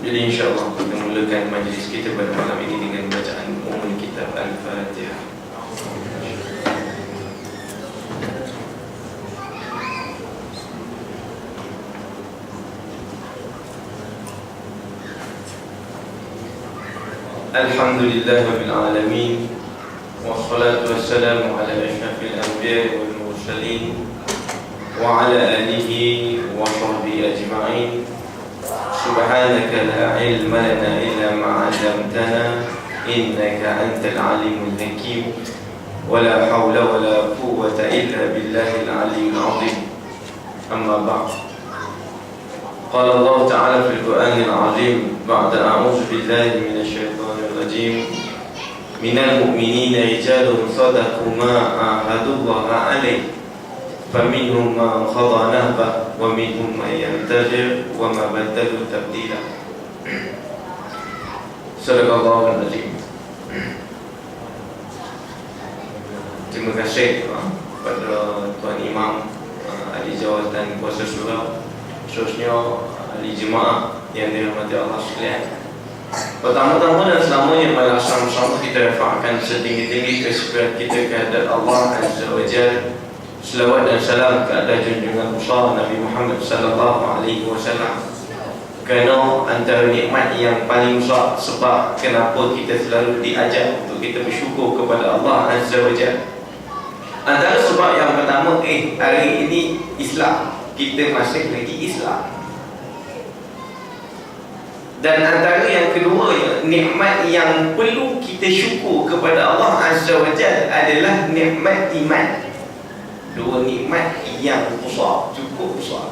Jadi insyaAllah kita mulakan majlis kita pada malam ini dengan bacaan umum kitab Al-Fatihah. Alhamdulillah Rabbil Alamin, wassalatu wassalamu ala ashrafil anbiya wal mursalin wa ala alihi wa sahbihi ajma'in. Subhanaka la ilma lana illa ma 'allamtana innaka antal alimul hakim wa la hawla wa la quwwata illa billahil aliyyil 'azim. Amma ba'd. Qala Allah Ta'ala fil Qur'anil 'azim ba'da a'udzu billahi minasy syaithanir rajim. Minal mu'minina rijalun shadaqu ma 'ahadullaha 'alaihi فَمِنْهُمْ مَنْ قَضَى نَحْبَهُ وَمِنْهُمْ مَنْ يَنْتَظِرُ وَمَا بَدَّلُوا تَبْدِيلًا. Sadaqallahul Azim. Terima kasih kepada Tuan Imam, ahli jawatan kuasa surau, khususnya ahli jemaah yang dirahmati Allah sekalian. Pertama-tama dan selamanya marilah sama-sama kita rafa'kan setinggi-tinggi kesyukuran kita kehadrat Allah Azza wa Jalla. Selawat dan salam ke atas junjungan besar Nabi Muhammad sallallahu alaihi wasallam. Kerana antara nikmat yang paling besar sebab kenapa kita selalu diajar untuk kita bersyukur kepada Allah Azza wa Jalla. Antara sebab yang pertama, hari ini Islam, kita masih lagi Islam. Dan antara yang kedua, nikmat yang perlu kita syukur kepada Allah Azza wa Jalla adalah nikmat iman. Dua nikmat yang besar, cukup besar.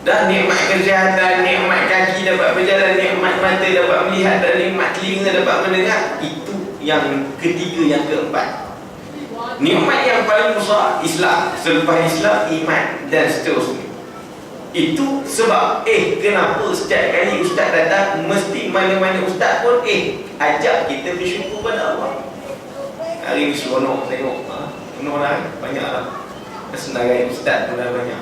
Dan nikmat kesihatan, nikmat kaki dapat berjalan, nikmat mata dapat melihat, dan nikmat telinga dapat mendengar. Itu yang ketiga, yang keempat. Nikmat yang paling besar Islam, selepas Islam iman, dan seterusnya. Itu sebab kenapa setiap kali ustaz datang, mesti mana-mana ustaz pun ajak kita bersyukur pada Allah. Hari ni seronok tengok, penuh lah, banyak lah. Senarai ustaz pun dah banyak.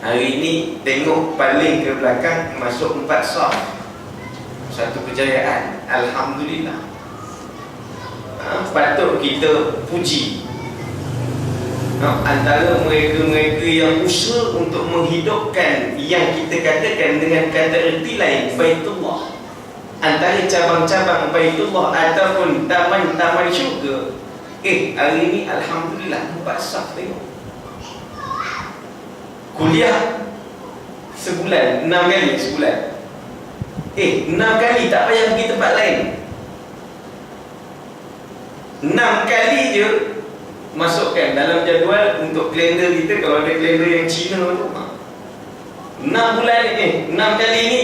Hari ni tengok paling ke belakang, masuk 4 saf. Satu kejayaan, Alhamdulillah. Patut kita puji. Antara mereka-mereka yang usaha untuk menghidupkan yang kita katakan dengan kata erti lain, Baitullah, antara cabang-cabang Baitullah ataupun taman-taman syurga. Hari ni Alhamdulillah 4 saf tengok. Kuliah sebulan 6 kali sebulan. 6 kali tak payah pergi tempat lain. 6 kali je masukkan dalam jadual untuk kalender kita. Kalau ada kalender yang Cina tu, 6 bulan ni, 6 kali ni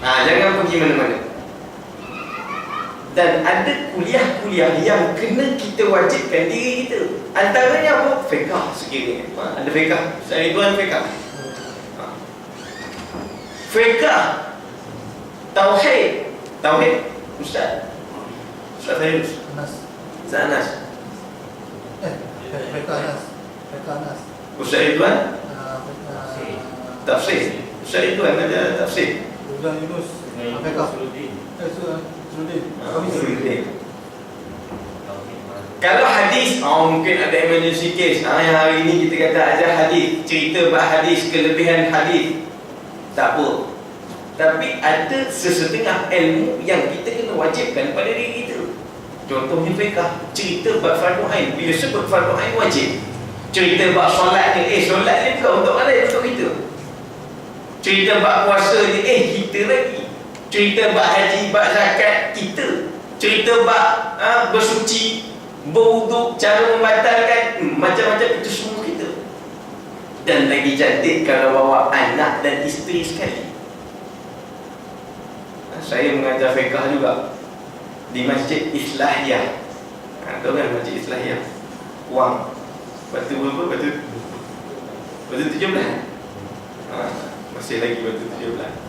jangan pergi mana-mana. Dan ada kuliah-kuliah yang kena kita wajibkan diri kita. Antaranya apa? Fiqh sekiranya. Ada fiqh. Saya tuan fiqh. Fiqh. Tauhid. Tauhid. Ustaz. Ustaz saya. Ustaz Anas. Fiqh Anas. Fiqh Anas. Ustaz Ridwan. Tafsir. Ustaz Ridwan ada tafsir. Ridwan Yunus. Fiqh. Kalau hadis, mungkin ada emergency case. Yang hari ini kita kata aja hadis, cerita bab hadis, kelebihan hadis, tak apa. Tapi ada sesetengah ilmu yang kita kena wajibkan pada diri kita. Contohnya fiqh, cerita bab fardu ain. Bila sebut fardu ain wajib. Cerita bab solat ni, solat ni bukan untuk mana, untuk kita. Cerita bab puasa ni, kita lagi. Cerita bab haji, bab zakat, kita. Cerita bab bersuci, berwuduk, cara membatalkan, macam-macam, itu semua kita. Dan lagi cantik kalau bawa anak dan isteri sekali. Saya mengajar fiqh juga di Masjid Islahiyah. Tahu kan Masjid Islahiyah? Wang. Batu berapa? Batu 17. Masih lagi batu 17.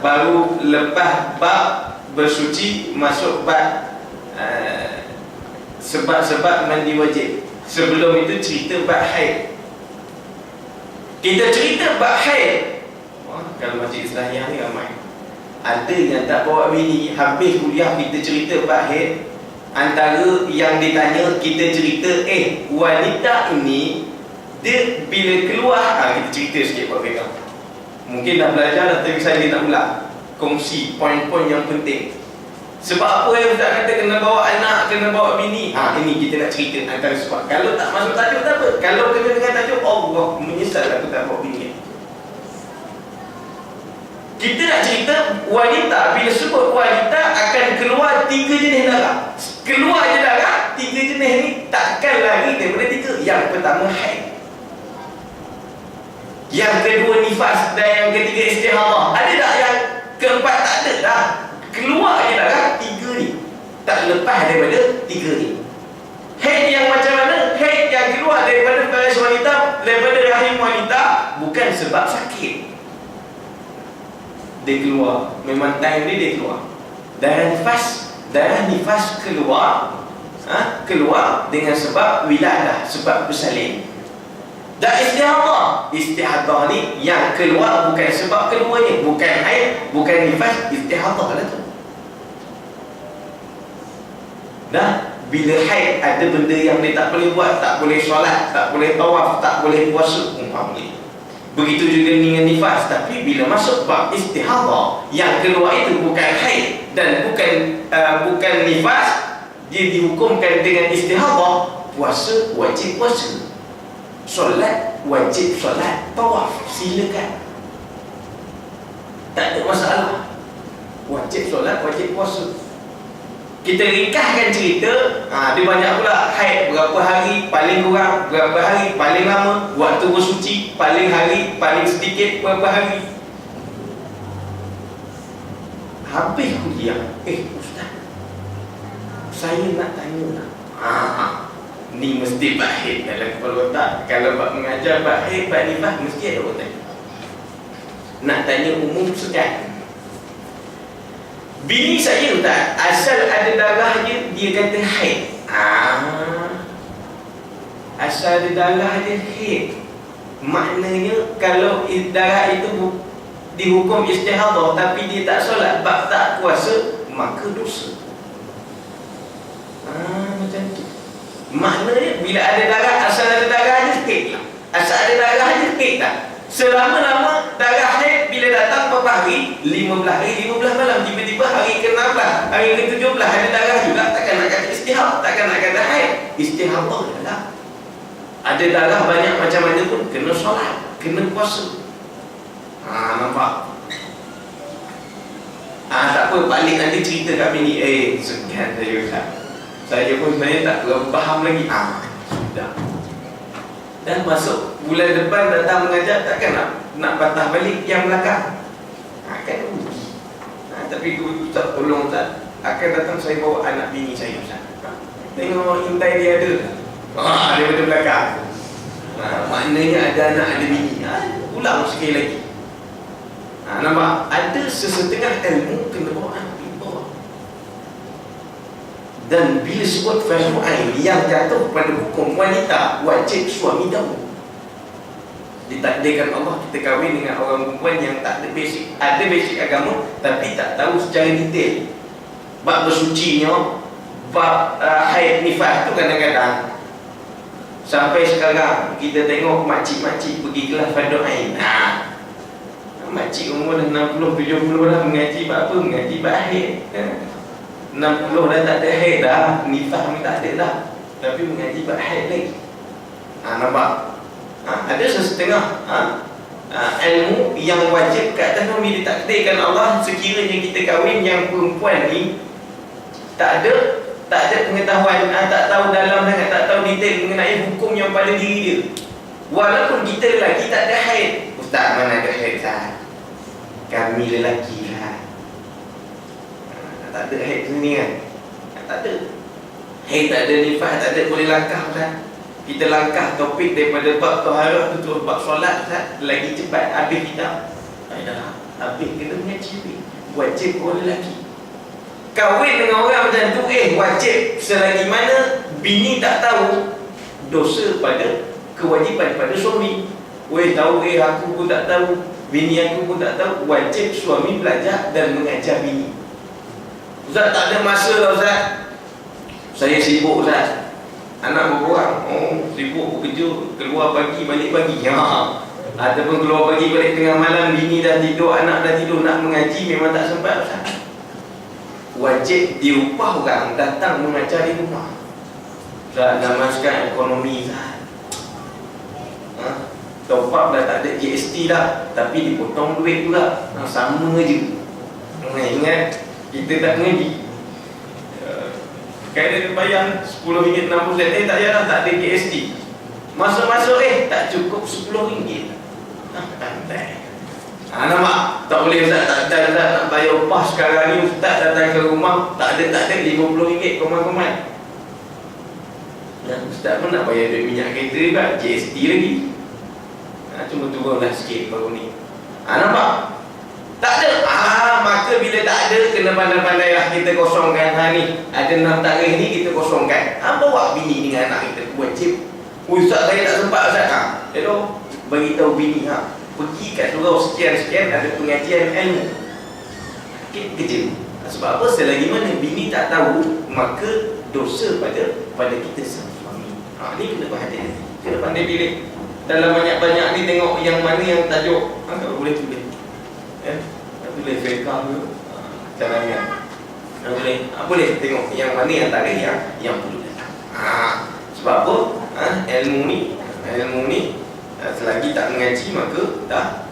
Baru lepas bab bersuci, masuk bab sebab-sebab mandi wajib. Sebelum itu cerita bab haid. Kita cerita bab haid, Kalau masjid Islahiyah ni ramai. Ada yang tak bawa bini, habis kuliah kita cerita Pak, antara yang ditanya kita cerita, wanita ini dia bila keluar, kita cerita sikit Pak Fekam. Mungkin dah belajar dah, tapi saya nak ulang, kongsi poin-poin yang penting. Sebab apa yang Ustaz kata kena bawa anak, kena bawa bini? Ini kita nak cerita antara sebab. Kalau tak masuk tajuk tak apa. Kalau kena dengan tajuk, Allah menyesal aku tak bawa bini. Kita nak cerita wanita, bila sebut wanita akan keluar 3 jenis darah. Keluar je darah 3 jenis ni, takkan lari daripada 3. Yang pertama haid, yang kedua nifas, dan yang ketiga istihadah. Ada tak yang keempat? Tak ada dah. Keluar je darah 3 ni, tak lepas daripada 3 ni. Haid yang macam mana? Haid yang keluar daripada baris wanita, daripada rahim wanita, bukan sebab sakit. Dia keluar, memang time dia keluar. Darah nifas keluar, keluar dengan sebab wiladah, sebab bersalin. Dan istihadah ni yang keluar bukan sebab keluarnya, bukan haid, bukan nifas, istihadah lah tu. Dah bila haid ada benda yang dia tak boleh buat, tak boleh solat, tak boleh tawaf, tak boleh puasa, boleh. Begitu juga dengan nifas. Tapi bila masuk bab istihadah, yang keluar itu bukan haid dan bukan nifas, dia dihukumkan dengan istihadah. Puasa wajib puasa, solat wajib solat, tawaf silakan, tak ada masalah. Wajib solat, wajib puasa. Kita ringkaskan cerita, dia banyak pula. Haid berapa hari paling kurang, berapa hari paling lama, waktu bersuci paling hari, paling sedikit berapa hari. Habis kuliah, Ustaz, saya nak tanya lah. Ni mesti bahid dalam kepala otak. Kalau bab mengajar bahid, bab nifas, mesti ada otak. Nak tanya umum sekat. Bini saya Ustaz, asal ada darah dia kata haid. Asal ada darah dia haid, maknanya kalau darah itu dihukum istihadah tapi dia tak solat, bab tak puasa, maka dosa. Macam tu. Maknanya bila ada darah, asal ada darah dia haid lah. Asal ada darah dia haid lah. Selama-lama darah haid bila datang berapa hari? 15 hari, 15 malam. Tiba-tiba hari ke-16, hari ke-17 ada darah juga. Takkan nak kata istihadah, takkan nak kata haid. Istihadah adalah ada darah banyak macam mana pun kena solat, kena puasa. Nampak? Tak apa, balik nanti cerita kat bini. Sekian saya Ustaz, saya pun sebenarnya tak berapa faham lagi. Sudah. Dan masuk bulan depan datang mengajar, takkan nak patah balik yang belakang. Kan rugi. Tapi Ustaz tolong Ustaz, akan datang saya bawa anak bini saya Ustaz. Tengok intai dia ada. Daripada belakang. Maknanya ada anak, ada bini. Ulang sekali lagi. Nampak? Ada sesetengah ilmu kena bawa anak bini bawa. Dan bila sebut fardu ain yang jatuh pada hukum wanita, wajib suami tahu. Ditakdirkan Allah kita kahwin dengan orang perempuan yang tak ada basic, ada basic agama tapi tak tahu secara detail. Bab bersucinya, bab haid nifas tu kadang-kadang sampai sekarang kita tengok makcik-makcik pergi kelas fardu ain. Makcik umur dah 60, 70 dah mengaji bab apa? Mengaji bab haid. 60 dah tak ada haid dah, nifas pun tak ada dah, tapi mengaji bab haid lagi. Nampak? Ada sesetengah ilmu yang wajib kat atas kami ditakdirkan Allah. Sekiranya kita kahwin yang perempuan ni tak ada pengetahuan, tak tahu dalam sangat, tak tahu detail mengenai hukum yang pada diri dia. Walaupun kita lelaki tak ada haid. Ustaz, mana ada haid Ustaz? Kami lelaki lah, tak ada haid sini kan? Tak ada haid, tak ada nifas, tak ada, boleh langkah Ustaz. Kita langkah topik daripada bab taharah tu terus bab solat Ustaz. Lagi cepat habis kita. Dah habis kena mengaji. Wajib orang lelaki kahwin dengan orang macam tu, wajib. Selagi mana bini tak tahu, dosa pada kewajipan pada suami. Tahu aku pun tak tahu. Bini aku pun tak tahu. Wajib suami belajar dan mengajar bini. Ustaz, tak ada masa lah Ustaz. Saya sibuk Ustaz. Anak berapa orang? Oh, sibuk bekerja. Keluar pagi, balik pagi. Ataupun keluar pagi, balik tengah malam. Bini dah tidur, anak dah tidur. Nak mengaji memang tak sempat Ustaz. Wajib diupah orang datang mengajar di rumah. Ustaz, nak masukkan ekonomi Ustaz. Top up dah tak ada GST dah, tapi dipotong duit pula. Sama je. Ingat, kita tak mengaji. Kena dia bayar RM10.60 tak payah dah, tak ada GST. Masuk-masuk tak cukup RM10. Pantai. Nampak? Tak boleh Ustaz, tak ada Ustaz nak bayar upah sekarang ni. Ustaz datang ke rumah, tak ada RM50 komand-komand. Dan Ustaz pun nak bayar duit minyak kereta juga, GST lagi. Cuma turunlah sikit baru ni. Nampak? Tak ada. Maka bila tak ada, kena pandai-pandai lah kita kosongkan. Ni ada 6 tarikh ni kita kosongkan. Bawa bini dengan anak kita wajib. Ustaz saya tak sempat Ustaz. Hello, bagi tahu bini pergi kat surau sekian-sekian ada pengajian ilmu. Kecil. Sebab apa? Selagi mana bini tak tahu, maka dosa pada kita sang suami. Ni kena perhatian. Kena pandai pilih. Dalam banyak-banyak ni tengok yang mana yang tajuk. Kalau boleh tulis. Tulis fiqah tu. Caranya. Boleh tengok yang mana yang tarikh yang perlu datang. Sebab apa? Ilmu ni selagi tak mengaji maka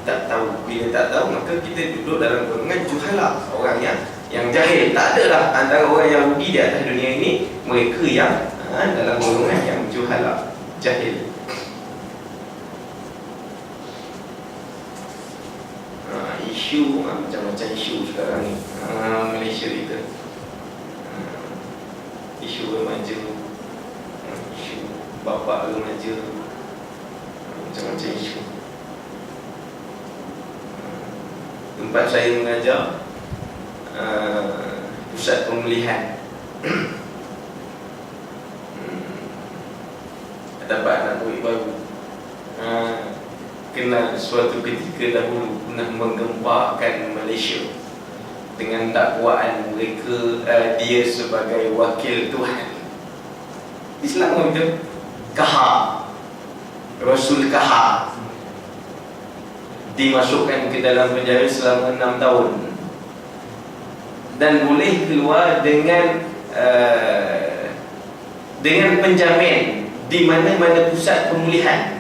tak tahu. Bila tak tahu maka kita duduk dalam golongan juhala, orang yang jahil. Tak adalah antara orang yang rugi di atas dunia ini mereka yang dalam golongan yang juhala, jahil. Isu macam-macam isu sekarang ni Malaysia kita. Isu remaja, isu bapa remaja, macam-macam isu. Tempat saya mengajar pusat pemulihan. Dapat anak murid baru. Kenal suatu ketika dahulu pernah menggemparkan Malaysia dengan dakwaan mereka dia sebagai wakil Tuhan. Islam itu kahar, Rasul kahar, dimasukkan ke dalam penjara selama 6 tahun dan boleh keluar dengan penjamin di mana-mana pusat pemulihan.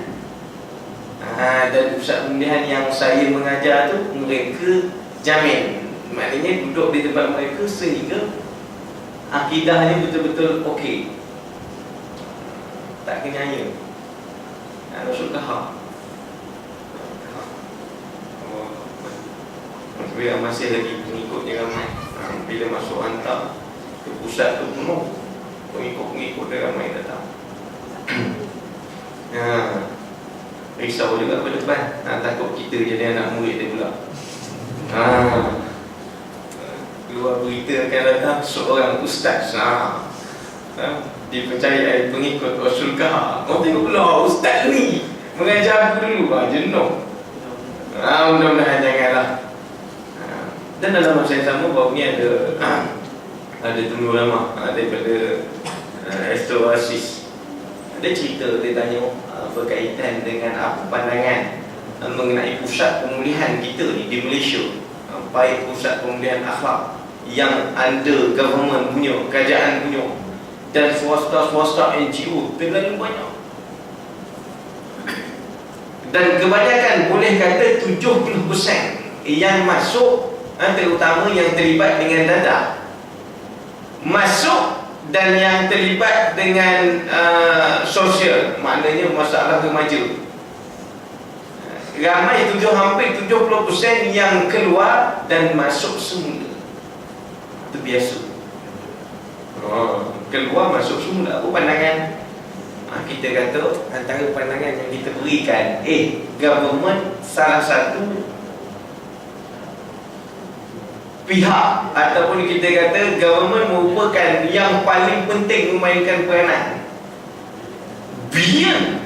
Dan pusat pemulihan yang saya mengajar tu mereka jamin, maknanya duduk di tempat mereka sehingga akidahnya betul-betul okey, tak kenyanya. Rasul kahar. Bila masih lagi pengikutnya ramai. Bila masuk hantar ke pusat tu penuh, pengikut-pengikut dia ramai datang. Risau juga ke depan. Takut kita jadi anak murid dia pula. Keluar berita akan datang seorang ustaz dipercayai pengikut Rasul kahar. Tengok pula ustaz ni mengajar aku dulu. Jenuh. Mudah-mudahan janganlah. Dan dalam masa yang sama baru ni ada temu ulama daripada restorasi. Ada cerita dia tanya berkaitan dengan apa pandangan mengenai pusat pemulihan kita ni di Malaysia, baik pusat pemulihan akhlak yang under government punya, kerajaan punya, dan swasta-swasta NGO terlalu banyak. Dan kebanyakan boleh kata 70% yang masuk, terutama yang terlibat dengan dadah masuk, dan yang terlibat dengan sosial, maknanya masalah remaja, ramai hampir 70% yang keluar dan masuk semula. Itu biasa. Keluar masuk semula. Apa pandangan? Kita kata antara pandangan yang kita berikan, government salah satu pihak, ataupun kita kata government merupakan yang paling penting memainkan peranan. Bilion,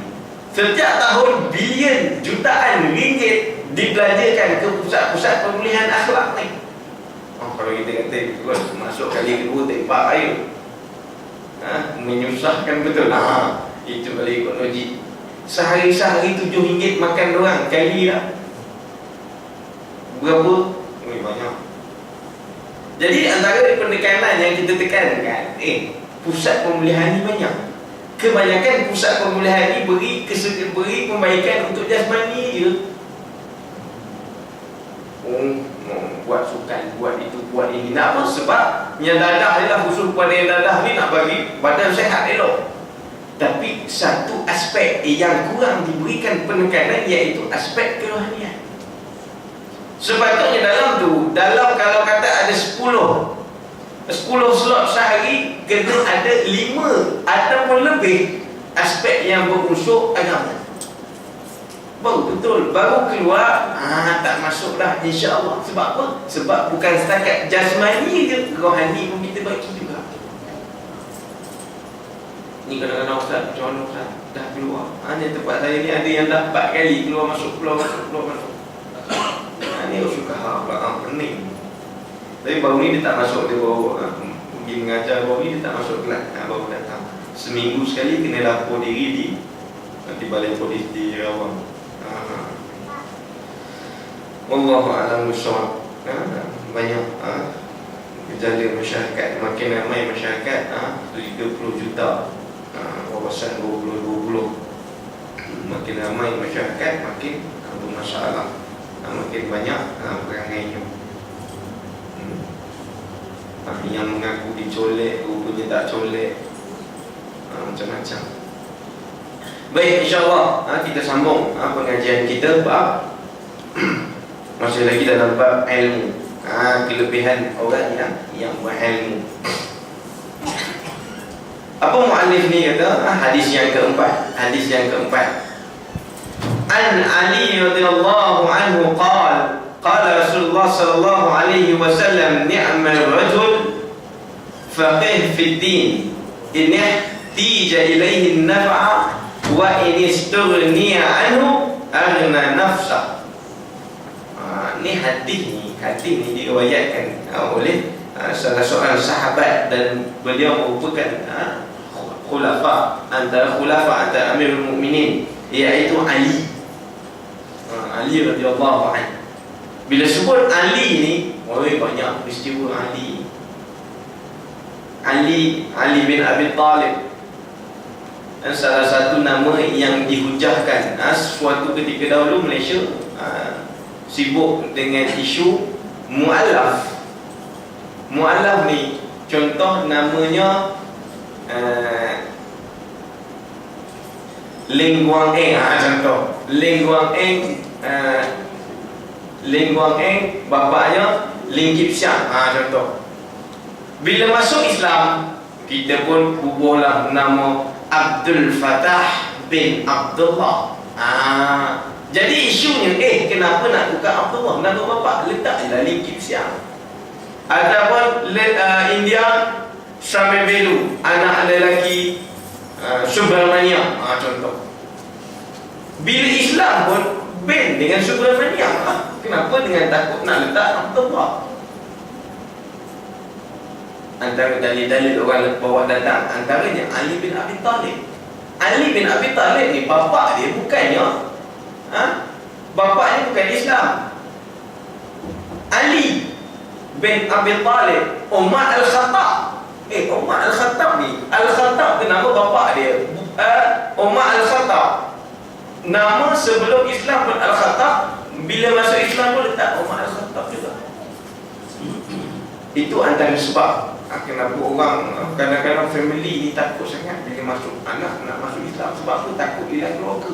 setiap tahun bilion, jutaan ringgit dipelajarkan ke pusat-pusat pemulihan akhlak ni. Kalau kita kata masuk kali kedua tempat air, menyusahkan betul. Itu kali ikut logik. Sehari-sehari RM7 makan orang kali lah berapa? Banyak. Jadi antara pendekanan yang kita tekankan, pusat pemulihan ni banyak. Kebanyakan pusat pemulihan ni beri pembaikan untuk jasmani je. Buat sukan, buat itu, buat ini. Nak apa? Sebab yang dadah ni lah, khusus pada yang dadah ni nak bagi badan sehat elok. Tapi satu aspek yang kurang diberikan penekanan, iaitu aspek kerohanian. Sepatutnya dalam kalau kata ada 10 slot sehari, kena ada 5 ataupun lebih aspek yang berunsur agama. Baru betul, baru keluar, tak masuk dah insya-Allah. Sebab apa? Sebab bukan setakat jasmani je, rohani pun kita bagi juga. Ni kadang-kadang ustaz, macam mana ustaz? Dah keluar. Ni tempat saya ni ada yang dah 4 kali keluar masuk, keluar masuk, keluar masuk. Ni suka pening. Tapi baru ni dia tak masuk, dia baru pergi mengajar, baru ni dia tak masuk kelas, baru datang. Seminggu sekali kena lapor diri di nanti balai polis di Rawang. Wallahu a'lam bishawab. Banyak gejala masyarakat, makin ramai masyarakat, 30 juta wawasan 2020. Makin ramai masyarakat, makin bermasalah, makin banyak perangainya. Yang mengaku dicolek, rupanya tak colek, macam-macam. Baik, insyaAllah kita sambung pengajian kita bab masih lagi dalam bab ilmu, kelebihan orang yang berilmu. Apa muallif ni kata? Hadis yang keempat. An Ali radhiyallahu anhu qala Rasulullah sallallahu alaihi wasallam, ni'mal rajul faqih fid din in ihtija ilayhi an-naf'a wa in istughniya anhu aghna nafsa. Ni hadis ni diriwayatkan oleh salah seorang sahabat, dan beliau merupakan antara Amirul Mukminin, iaitu Ali radhiyallahu anhu. Bila sebut Ali ni, banyak peristiwa Ali bin Abi Talib. Dan salah satu nama yang dihujahkan, suatu ketika dahulu Malaysia sibuk dengan isu mu'allaf. Mu'allaf ni contoh namanya Ling Guang Eng. Contoh Ling Guang Eng, bapaknya Ling Kip Siang. Contoh. Bila masuk Islam, kita pun ubahlah nama Abdul Fattah bin Abdullah. Jadi isunya, kenapa nak buka Abdullah? Nama bapak letaklah Ling Kip Siang. Ataupun India, Shamil Belu, anak lelaki Subramania. Contoh. Bila Islam pun ban dengan Subramania. Kenapa? Dengan takut nak letak Abdullah. Antara dalil-dalil orang bawa datang, antaranya Ali bin Abi Talib. Ali bin Abi Talib ni bapak dia bukannya bapaknya bukan Islam. Ali bin Abi Talib, Umar Al-Khattab. Umar Al-Khattab ni, Al-Khattab tu nama bapak dia. Umar Al-Khattab, nama sebelum Islam pun Al-Khattab. Bila masuk Islam pun letak Umar Al-Khattab juga. Itu antara sebab kenapa orang kadang-kadang family ni takut sangat bila masuk anak nak masuk Islam. Sebab tu takut hilang keluarga.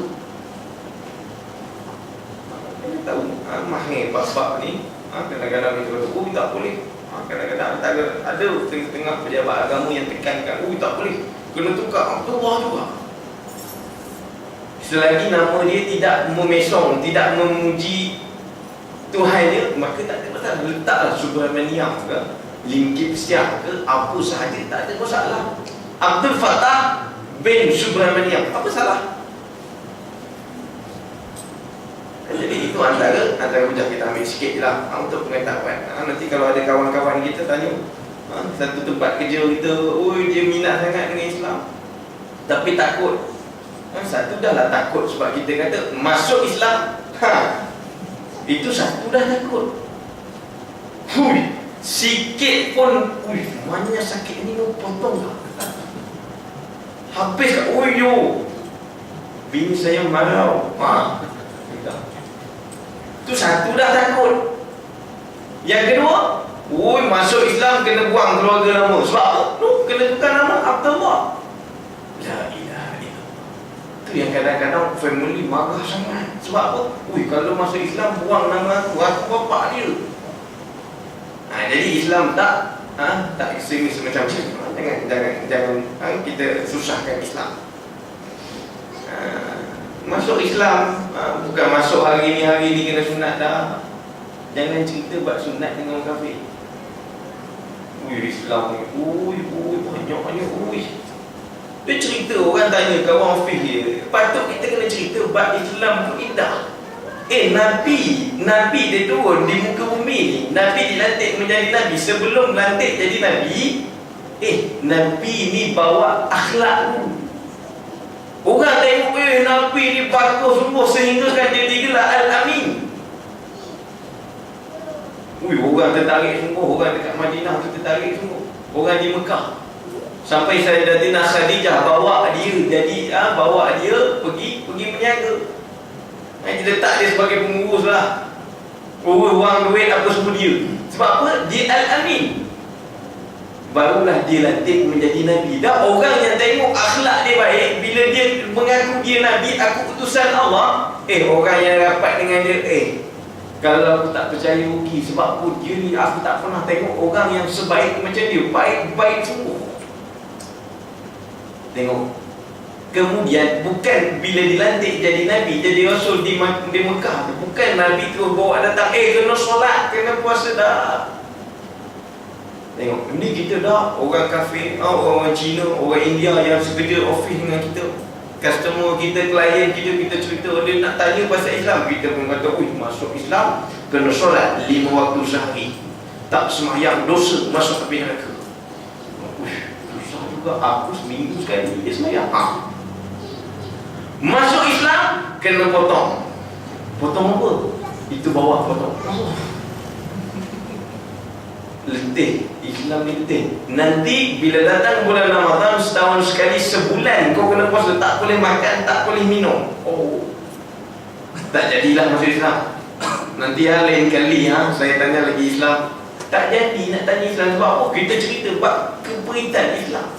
Kita tahu mahir bab-bab ni, kadang-kadang kita kata tak boleh. Kadang-kadang ada tengah-tengah pejabat agama yang tekankan, tak boleh, kena tukar Abdullah juga. Selagi nama dia tidak memesong, tidak memuji Tuhannya, maka tak ada masalah. Letaklah Subramaniam ke, Ling Kip Siang ke, apa sahaja, tak ada masalah. Abdul Fattah bin Subramaniam, apa salah? Jadi itu antara hujah. Kita ambil sikit je lah untuk pengetahuan. Nanti kalau ada kawan-kawan kita tanya, satu tempat kerja kita, dia minat sangat dengan Islam tapi takut. Satu dah lah takut sebab kita kata masuk Islam, itu satu dah takut. Sikit pun, mana sakit ni mau potong tak? Habis kat, bini saya marah. Itu satu dah takut. Yang kedua, masuk Islam kena buang keluarga lama. Sebab apa? Kena tukar nama Abdullah. La ilaha illallah. Itu yang kadang-kadang family marah sangat. Sebab apa? Kalau masuk Islam buang nama aku bapak dia. Jadi Islam tak ekstremis macam-macam. Jangan kita susahkan Islam. Masuk Islam bukan masuk hari ni kena sunat dah. Jangan cerita buat sunat dengan orang kafir. Islam ni banyak. Dia cerita, orang tanya kawan fiqh dia, patut kita kena cerita buat Islam tu indah. Nabi dia turun di muka bumi ni, Nabi dilantik menjadi Nabi. Sebelum lantik jadi Nabi, Nabi ni bawa akhlak tu. Orang tengok, Nabi ni bagus semua sehingga kan dia digelar Al-Amin. Orang tertarik semua. Orang dekat Madinah tu tertarik semua. Orang di Mekah. Sampai Sayyidatina Khadijah bawa dia pergi berniaga. Dia letak dia sebagai pengurus lah. Wang duit apa semua dia. Sebab apa? Dia Al-Amin. Barulah dia lantik menjadi Nabi. Dan orang yang tengok akhlak dia baik, bila dia mengaku dia Nabi, aku utusan Allah, orang yang rapat dengan dia, kalau aku tak percaya rugi. Sebab apa? Dia ni aku tak pernah tengok orang yang sebaik macam dia. Baik semua. Tengok. Kemudian bukan bila dilantik jadi Nabi, jadi Rasul di Mekah, bukan Nabi tu bawa datang, kena solat, kena puasa dah. Tengok, ni kita dah orang kafir, orang Cina, orang India yang sekerja office dengan kita, customer kita, klien kita cerita, dia nak tanya pasal Islam, kita pun kata, masuk Islam kena solat 5 waktu sehari, tak sembahyang dosa, masuk api neraka. Susah juga, aku seminggu sekali dia sembahyang. Masuk Islam kena potong apa? Itu bawah potong. Letih. Islam ni letih. Nanti bila datang bulan Ramadan, setahun sekali, sebulan kau kena puasa, tak boleh makan, tak boleh minum. Tak jadilah masuk Islam. Nanti lain kali saya tanya lagi Islam. Tak jadi nak tanya Islam. Sebab apa? Kita cerita bab keberitaan Islam.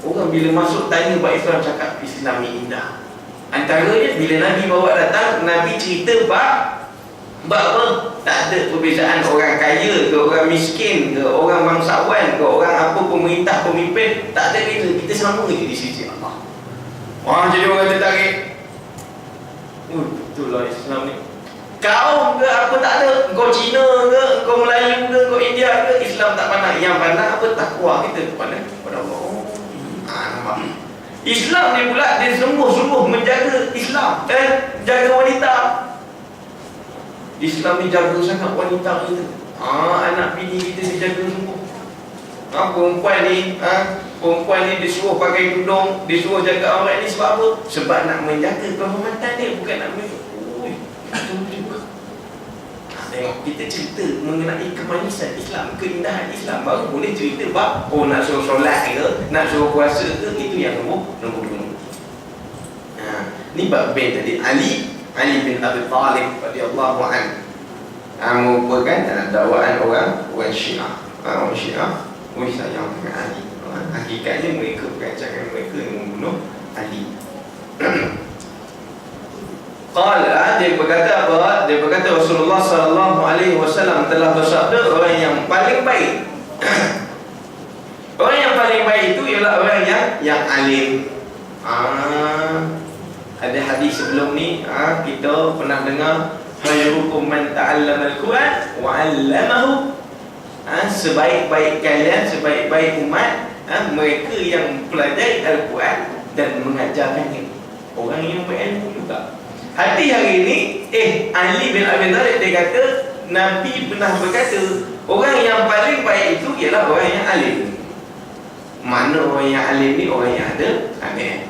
Orang bila masuk tanya bab Islam, cakap Islam ni indah. Antaranya bila Nabi bawa datang, Nabi cerita bab apa? Tak ada perbezaan orang kaya ke orang miskin ke orang bangsawan ke orang apa, pemerintah, pemimpin, tak ada beza. Kita sama je di sisi Allah. Jadi orang tertarik. Betul lah Islam ni. Kaum ke apa tak ada. Kau Cina ke, kau Melayu ke, kau India ke, Islam tak pandang. Yang pandang apa? Takwa kita kepada Allah. Nampak? Islam ni pula dia sungguh-sungguh menjaga Islam jaga wanita. Islam ni jaga sangat wanita kita. Anak bini kita dijaga sungguh. Perempuan ni disuruh pakai tudung, disuruh jaga aurat ni sebab apa? Sebab nak menjaga kehormatan dia, bukan nak betul juga. Tengok, kita cerita mengenai kemanisan Islam, keindahan Islam, baru boleh cerita bab nak suruh solat ke, nak suruh puasa ke, itu yang nombor 2. Ni bab B tadi. Ali bin Abi Talib radhiyallahu anhu merupakan dakwaan orang Syiah. Orang Syiah sayang dengan Ali. Hakikatnya mereka perancangan mereka yang membunuh Ali. Dia berkata apa? Dia berkata Rasulullah sallallahu alaihi wasallam telah bersabda, orang yang paling baik orang yang paling baik itu ialah orang yang alim. Ada hadis sebelum ni kita pernah dengar, khairukum man ta'allama al-Quran wa 'allamahu. Sebaik-baik kalian, sebaik-baik umat, mereka yang mempelajari Al-Quran dan mengajarkannya. Orang yang berilmu juga. Hati hari ni, Ali bin Abi Thalib dia kata, Nabi pernah berkata, orang yang paling baik itu ialah orang yang alim. Mana orang yang alim ni? Orang yang ada alim.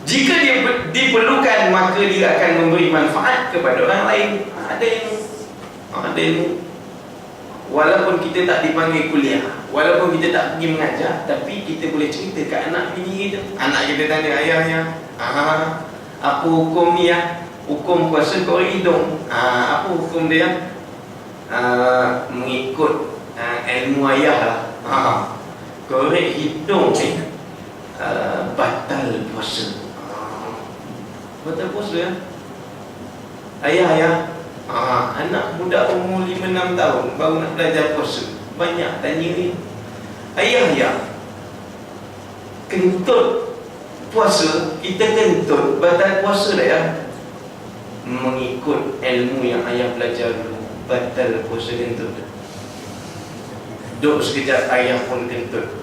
Jika dia diperlukan, maka dia akan memberi manfaat kepada orang lain. Ada ilmu. Walaupun kita tak dipanggil kuliah, walaupun kita tak pergi mengajar, tapi kita boleh cerita ke anak bini kita. Anak kita tanya ayahnya, apa hukum ni ya? Hukum puasa korek hidung. Apa hukum dia? Mengikut ilmu ayah lah. Korek hidung ni batal puasa. Batal puasa ya? Ayah anak budak umur 5-6 tahun baru nak belajar puasa. Banyak tanya ni. Ayah kentut puasa, kita kentut batal puasa dah ya? Mengikut ilmu yang ayah belajar dulu, batal puasa kentut. Duduk sekejap, ayah pun kentut.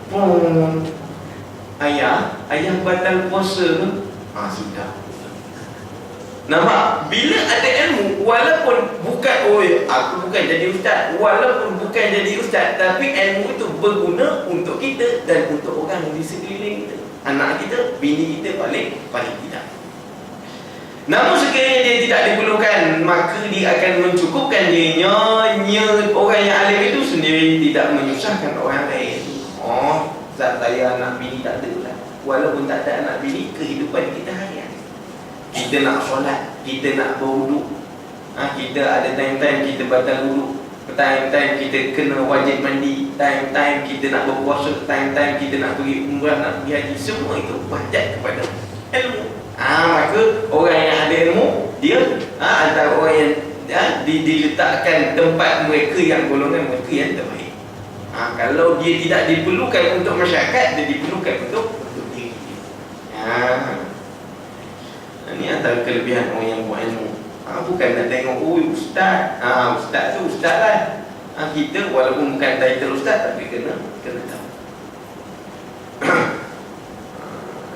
Ayah batal puasa tu? Sudah. Nampak? Bila ada ilmu, walaupun bukan, aku bukan jadi ustaz, walaupun bukan jadi ustaz, tapi ilmu itu berguna untuk kita dan untuk orang di sekeliling kita. Anak kita, bini kita paling tidak. Namun sekiranya dia tidak diperlukan, maka dia akan mencukupkan dirinya. Orang yang alim itu sendiri tidak menyusahkan orang lain. Zat saya anak bini tak ada lah. Walaupun tak ada anak bini, kehidupan kita harian. Kita nak solat, kita nak berwuduk, kita ada time-time kita batal wuduk, time-time kita kena wajib mandi, time-time kita nak berpuasa, time-time kita nak pergi umrah, nak pergi haji. Semua itu wajib kepada ilmu. Maka orang yang ada ilmu, dia antara orang yang diletakkan tempat mereka yang golongan mereka yang terbaik. Kalau dia tidak diperlukan untuk masyarakat, dia diperlukan untuk diri dia. Ini antara kelebihan orang yang buat ilmu. Bukan nak tengok, ustaz. Ustaz tu ustaz lah. Kita walaupun bukan title ustaz, tapi kena tahu.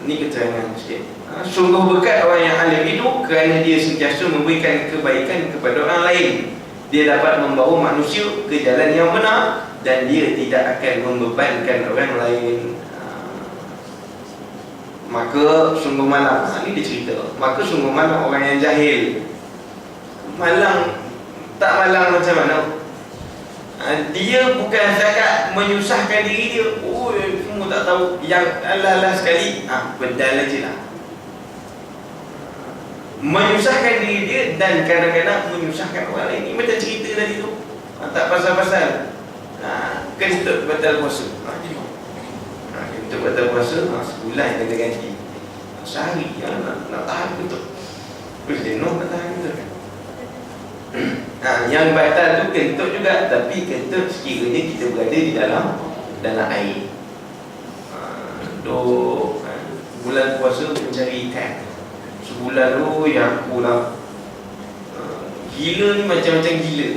Ini keterangan sikit. Sungguh berkat orang yang alim itu kerana dia sentiasa memberikan kebaikan kepada orang lain. Dia dapat membawa manusia ke jalan yang benar dan dia tidak akan membebankan orang lain. Maka sungguh malang, ini dia cerita, maka sungguh malang orang yang jahil. Malang, tak malang macam mana? Dia bukan setakat menyusahkan diri dia. Semua tak tahu, yang alah-alah sekali, bedal je lah. Menyusahkan diri dia dan kadang-kadang menyusahkan orang lain. Ini macam cerita tadi tu, tak pasal-pasal kentut batal puasa. Untuk batal puasa, sebulan kena ganti. Sehari nak tahan betul. Jenuh nak tahan betul kan. Yang batal tu kentut juga, tapi kentut sekiranya kita berada di dalam air. Bulan puasa mencari ikan. Sebulan tu yang kurang. Gila ni macam-macam gila.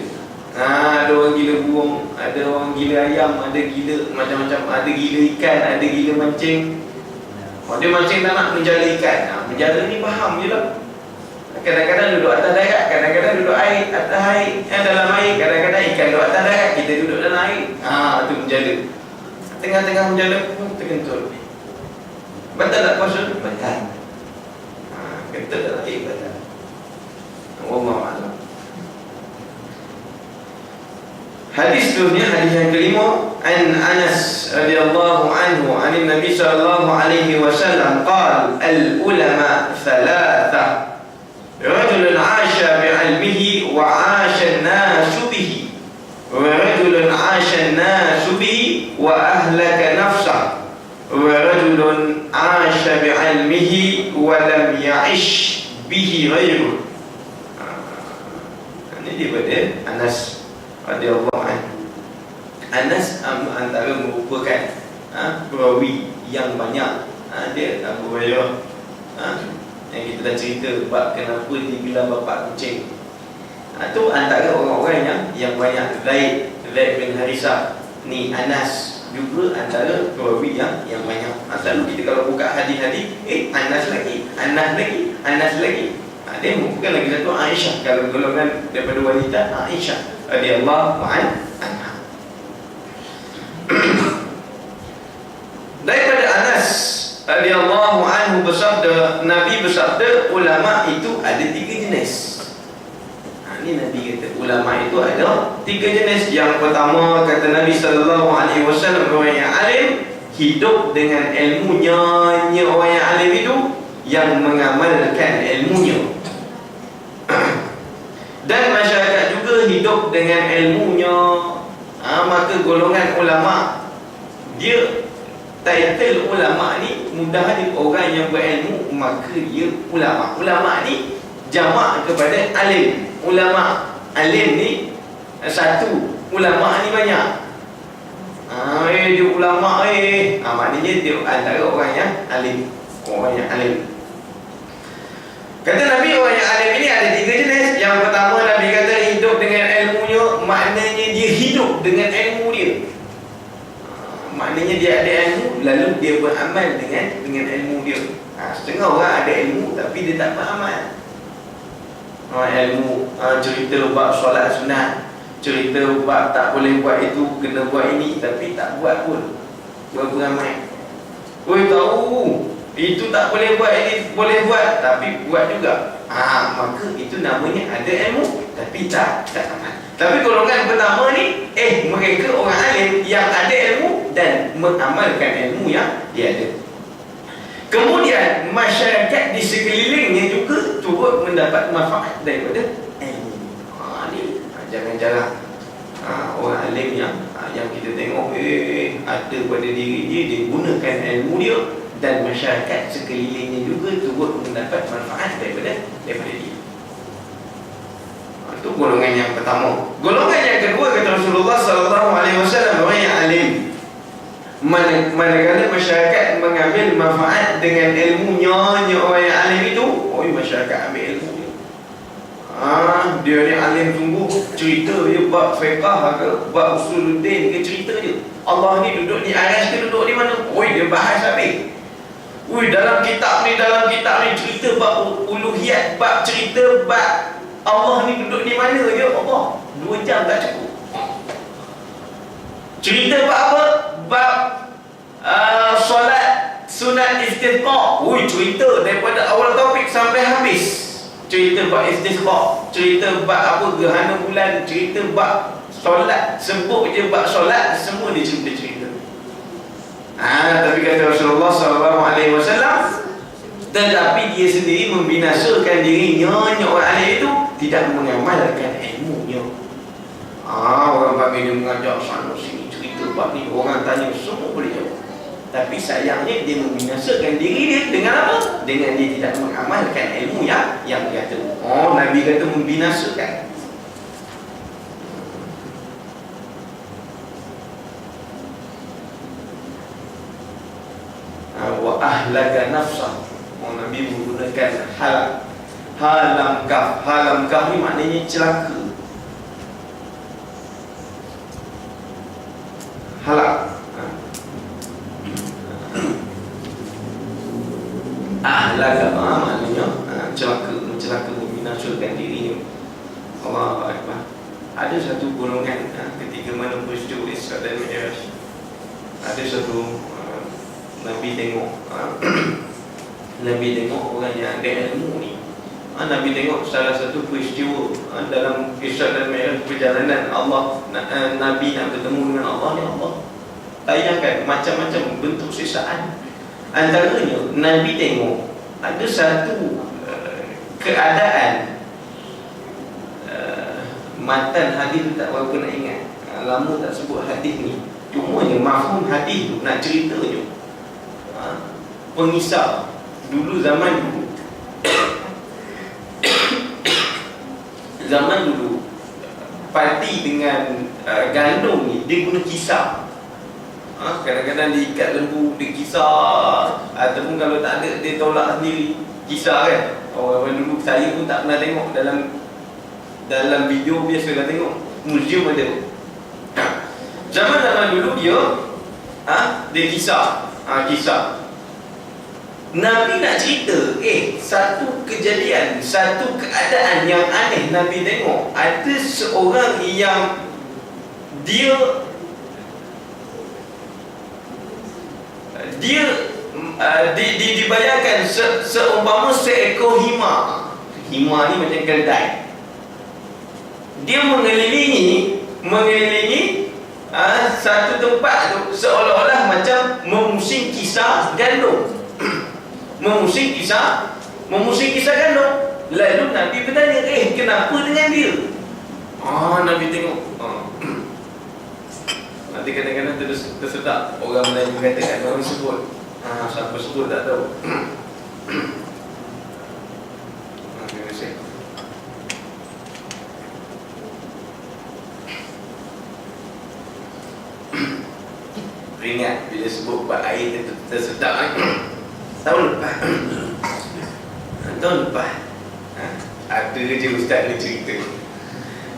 Ada orang gila burung, ada orang gila ayam, ada gila macam-macam, ada gila ikan, ada gila mancing. Dia mancing tak nak menjala ikan. Menjala ni faham je lah. Kadang-kadang duduk atas darat, kadang-kadang duduk atas air, dalam air, kadang-kadang ikan duduk atas darat, kita duduk dalam air. Itu menjala. Tengah-tengah menjala pun terkentut. Batal tak puasa? Batal. Kentut dalam air batal. Wallahualam. Hadis seterusnya, hadis yang kelima, an Anas radhiyallahu anhu an Nabi sallallahu alaihi wasallam qala al ulama thalatha rajulun 'asha bi 'ilmihi wa 'asha an-nas bihi wa rajulun 'asha an-nas bihi wa ahlaka nafsahu wa rajulun 'asha bi 'ilmihi wa lam ya'ish bihi ghairuhu. Ini daripada Anas radhiyallahu anhu. Anas antara merupakan perawi yang banyak. Dia Abu Hurairah yang kita dah cerita bab kenapa digelar bapa kucing. Itu antara orang-orang yang banyak. Zaid bin Harisah ni, Anas juga antara perawi yang banyak. Selalu kita kalau buka hadis-hadis, Anas lagi, Anas lagi. Dia bukan lagi satu Aisyah. Kalau golongan daripada wanita, Aisyah radhiyallahu anha. Daripada Anas radhiyallahu anhu bersabda, Nabi bersabda, ulama itu ada 3 jenis. Ini Nabi kata ulama itu ada 3 jenis. Yang pertama kata Nabi sallallahu alaihi wasallam, orang yang alim hidup dengan ilmunya. Orang yang alim itu yang mengamalkan ilmunya. Dan masyarakat juga hidup dengan ilmunya. Maka golongan ulama, dia title ulama ni mudah ni, orang yang berilmu maka dia ulama. Ulama ni jamak kepada alim. Ulama, alim ni satu, ulama ni banyak. Dia ulama maknanya dia antara orang yang alim. Orang yang alim. Kata Nabi, orang yang alim ini ada 3 jenis. Yang pertama, Nabi kata hidup dengan ilmunya, maknanya dia hidup dengan ilmu dia. Maknanya dia ada ilmu, lalu dia beramal dengan ilmu dia. Setengah orang ada ilmu tapi dia tak beramal. Ilmu cerita bab solat sunat, cerita bab tak boleh buat itu, kena buat ini, tapi tak buat pun. Beramal. Tahu itu tak boleh buat, ini boleh buat, tapi buat juga. Maka itu namanya ada ilmu tapi tak amal. Tapi golongan pertama ni, mereka orang alim yang ada ilmu dan mengamalkan ilmu yang dia ada. Kemudian masyarakat di sekelilingnya juga turut mendapat manfaat daripada ilmu. Jangan-jangan orang alim yang kita tengok ada pada diri dia gunakan ilmu dia, dan masyarakat sekelilingnya juga turut mendapat manfaat daripada dia. Itu golongan yang pertama. Golongan yang kedua kata Rasulullah sallallahu alaihi wasallam, orang yang alim. Manakala masyarakat mengambil manfaat dengan ilmunya, orang yang alim itu, masyarakat ambil ilmu dia. Dia ni alim sungguh, cerita dia bab fiqah ke, bab usuluddin ke, cerita dia. Allah ni duduk di aras ke duduk di mana? Dia bahas habis. Dalam kitab ni cerita bab uluhiyat, bab cerita bab Allah ni duduk di mana je. Allah 2 jam tak cukup. Cerita bab apa? Bab solat sunat istisqa. Cerita daripada awal topik sampai habis. Cerita bab istisqa, cerita bab apa, gerhana bulan, cerita bab solat, sebut je bab solat, semua dia cerita. Tapi kata Rasulullah SAW, tetapi dia sendiri membinasakan dirinya, orang alim itu tidak mengamalkan ilmunya. Orang bagi dia mengajar sana sini, cerita bab ni, orang tanya semua boleh jawab. Tapi sayangnya dia membinasakan diri dia dengan apa? Dengan dia tidak mengamalkan ilmu yang dia ada. Nabi kata membinasakan. Wa ahlaka nafsah. Nabi menggunakan halam kaf ni maknanya celaka. Halak. Ahlaka maknanya celaka, membinasakan dirinya. Allahu Akbar. Ada satu golongan ketika mana peristiwa Isra dan Mi'raj, ada satu Nabi tengok orang yang ada ilmu ni. Nabi tengok salah satu peristiwa dalam Isra dan Mi'raj, perjalanan Allah, Nabi nak bertemu dengan Allah ni. Allah tayangkan macam-macam bentuk sisaan. Antaranya Nabi tengok ada satu keadaan, matan hadis tu tak berapa nak ingat, lama tak sebut hadis ni. Cuma je mafhum hadis tu nak cerita je. Pengisap zaman dulu padi dengan gandum ni dia guna kisar. Kadang-kadang diikat lembu, dia kisar, ataupun kalau tak ada dia tolak sendiri, kisar kan. Orang dulu, saya pun tak pernah tengok dalam video, biasalah tengok museum ada. Zaman dulu dia kisar. Nabi nak cerita, satu kejadian, satu keadaan yang aneh Nabi tengok. Ada seorang yang dia dibayangkan seumpama seekor hima. Hima ni macam keldai. Dia mengelilingi satu tempat tu seolah-olah macam memusing kisah gandum. memusing kisah gandum. Lalu Nabi bertanya, kenapa dengan dia? Nabi tengok. Nanti kadang-kadang tersedak orang Melayu katakan orang sebut. Siapa sebut tak tahu. Terima kasih. Ingat bila sebut bab air tersedak. Tahun lepas ada je ustaz ni cerita.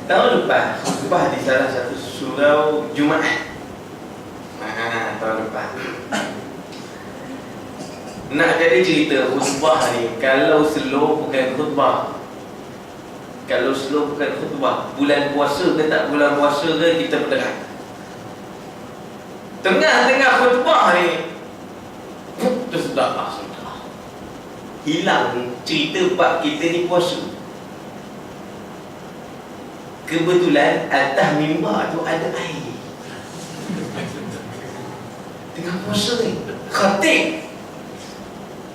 Tahun lepas khutbah di salah satu surau Jumaat. Tahun lepas nak jadi cerita khutbah ni. Kalau slow bukan khutbah. Bulan puasa ke tak bulan puasa ke, kita berderang. Tengah-tengah khutbah ni tersedak. Hilang cerita bab kita ni puasa. Kebetulan atas mimbar tu ada air. Tengah puasa ni khatib.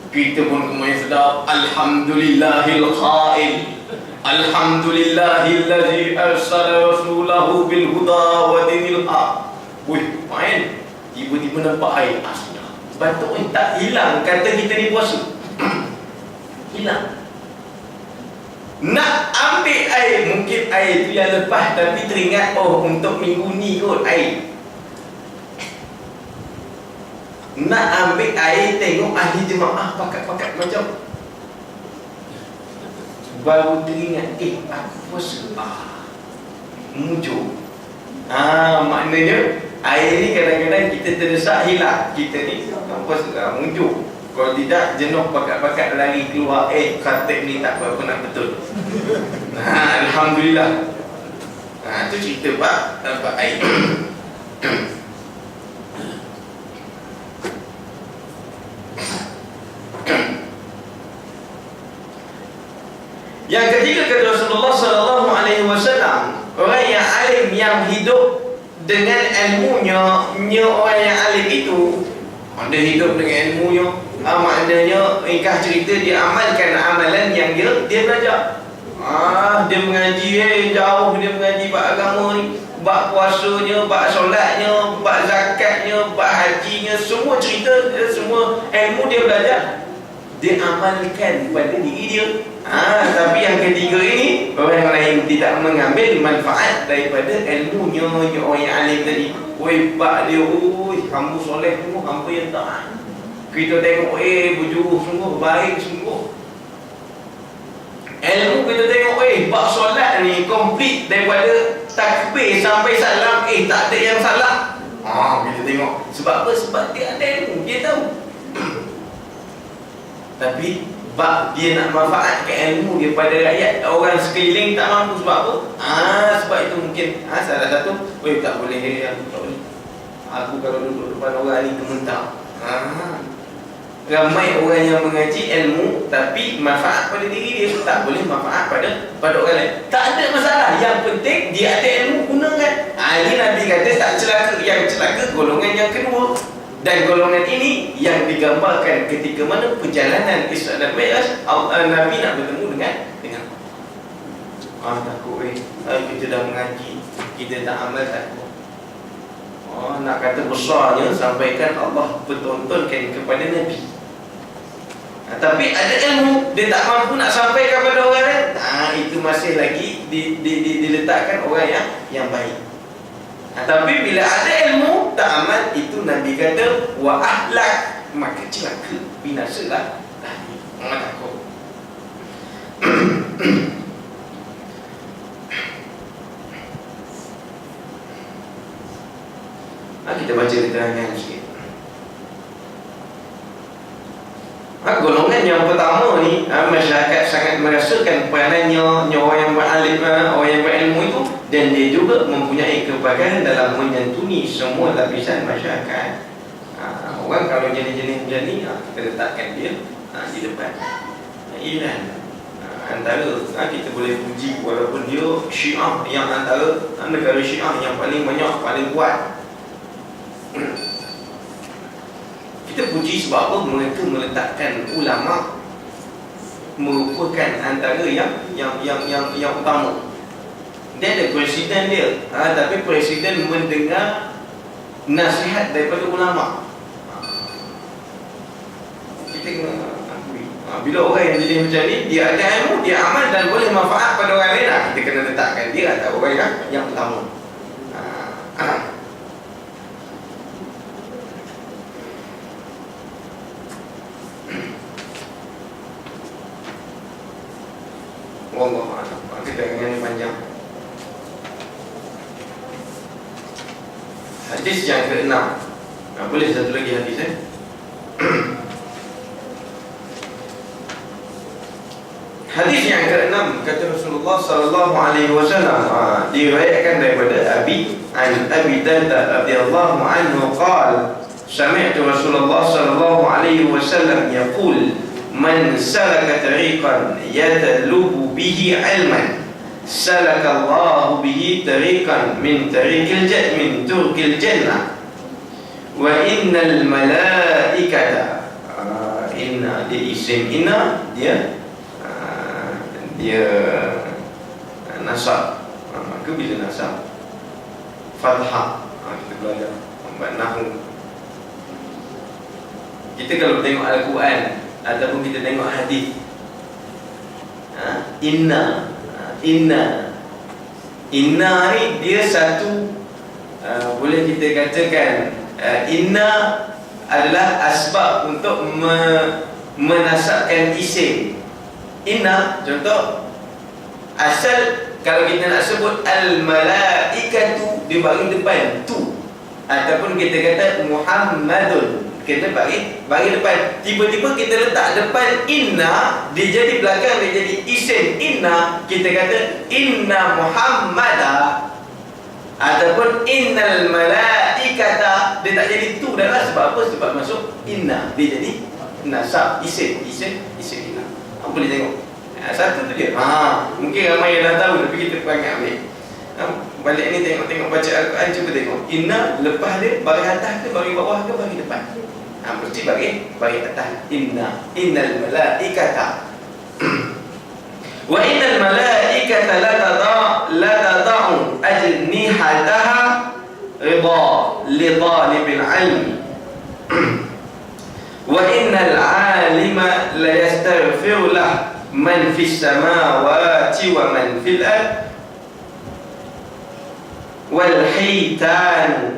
Kita pun kemai sedap. Alhamdulillahil khail, alhamdulillahillazi arsala rasulahu bil huda wa dinil haq. Main tiba-tiba nampak air. Sudah. Batuk ni tak hilang kata kita ni puasa. Hilang. Nak ambil air, mungkin air tu yang lepas, tapi teringat untuk minggu ni kot air. Nak ambil air, tengok ahli jemaah pakat-pakat macam baru teringat, aku puasa. Muncul. Maknanya air ni kadang-kadang kita terdesak hilang. Kita ni puasa, muncul. Kalau tidak, jenuh pakat-pakat lari keluar. Khatib ni tak berapa nak betul. Alhamdulillah. Itu cerita bab air. Yang ketiga kata Rasulullah SAW, orang yang alim yang hidup dengan ilmunya. Orang yang alim itu dia hidup dengan ilmunya. Maknanya ingkah cerita dia amalkan amalan yang dia belajar. Dia mengaji jauh, dia mengaji bab agama ni, bab puasanya, bab solatnya, bab zakatnya, bab hajinya, semua cerita, semua ilmu dia belajar, dia amalkan pada diri dia. Tapi yang ketiga ini, orang lain tidak mengambil manfaat daripada ilmunya. Orang yang alim tadi, bab dia, hamba soleh semua, hamba yang taat. Kita tengok, berjuruh sungguh, baik sungguh. Ilmu kita tengok, bab solat ni komplit daripada takbir sampai salam, tak ada yang salah. Kita tengok. Sebab apa? Sebab dia ada ilmu, dia tahu. Tapi bab dia nak manfaatkan ilmu dia pada rakyat, orang sekeliling tak mampu. Sebab apa? Sebab itu mungkin salah satu, tak boleh, aku kalau duduk depan orang ni gementar. Ramai orang yang mengaji ilmu tapi manfaat pada diri dia, tak boleh manfaat pada orang lain. Tak ada masalah, yang penting dia ada ilmu, gunakan. Ini Nabi kata tak celaka. Yang celaka golongan yang kedua. Dan golongan ini yang digambarkan ketika mana perjalanan Isra dan Mi'raj, Nabi nak bertemu dengan takut kita dah mengaji, kita tak amal, takut. Nak kata besarnya sampaikan Allah pertontonkan kepada Nabi. Tapi ada ilmu, dia tak mampu nak sampaikan kepada orang lain. Itu masih lagi diletakkan orang yang baik. Tapi bila ada ilmu tak amal, itu Nabi kata wa ahlak, maka celaka, binasalah. Takut. Kita baca keterangan sikit. Maka masyarakat sangat merasakan peranannya orang yang beralim, orang yang berilmu itu, dan dia juga mempunyai kepakaran dalam menyantuni semua lapisan masyarakat. Orang kalau jenis-jenis macam ni, kita letakkan dia di depan. Iran antara kita boleh puji walaupun dia Syiah yang antara negara Syiah yang paling banyak, paling kuat. Kita puji sebab apa? Mereka meletakkan ulama merupakan antara yang utama. Dia ada presiden dia, tapi presiden mendengar nasihat daripada ulama. Kita kena akui, bila orang yang jadi macam ni, dia ada ilmu, dia amal dan boleh manfaat pada orang lain, kita kena letakkan dia antara orang yang utama. Wallahualam. Kita yang panjang. Hadis yang ke-6. Boleh satu lagi hadis Hadis yang ke-6 kata Rasulullah sallallahu alaihi wasallam, diriwayatkan daripada Abi Darda radhiyallahu anhu qala sami'tu Rasulullah sallallahu alaihi wasallam yaqul man salaka tariqan yatlubu bihi ilman salakallahu bihi tariqan min turqil jannah wa innal malaikata inna di isim inna dia nasab, maka bila nasab fathah, kita belajar nahu. Kita kalau tengok Al-Quran ataupun kita tengok hadis, inna ni dia satu, boleh kita katakan inna adalah asbab untuk menasabkan isim. Inna, contoh, asal kalau kita nak sebut al-malaikatu, dia bagi depan tu, ataupun kita kata Muhammadun, kita bagi depan. Tiba-tiba kita letak depan inna, dia jadi belakang, dia jadi isim inna, kita kata inna Muhammada ataupun innal malaikata, dia tak jadi tu dah lah. Sebab apa? Sebab masuk inna, dia jadi nasab isim inna. Boleh tengok satu tu dia. Mungkin ramai yang dah tahu, tapi kita perangai ambil. Balik ni tengok baca Al-Quran, cuba tengok inna, lepas dia bagi atas ke bagi bawah ke bagi depan? Mesti bagi atas. Innal malaikata wa innal malaikata la tada'u ajnihataha ridha li talibil ilmi wa innal alima la yastaghfiru lah man fis samawati wa man fil ard wal hitan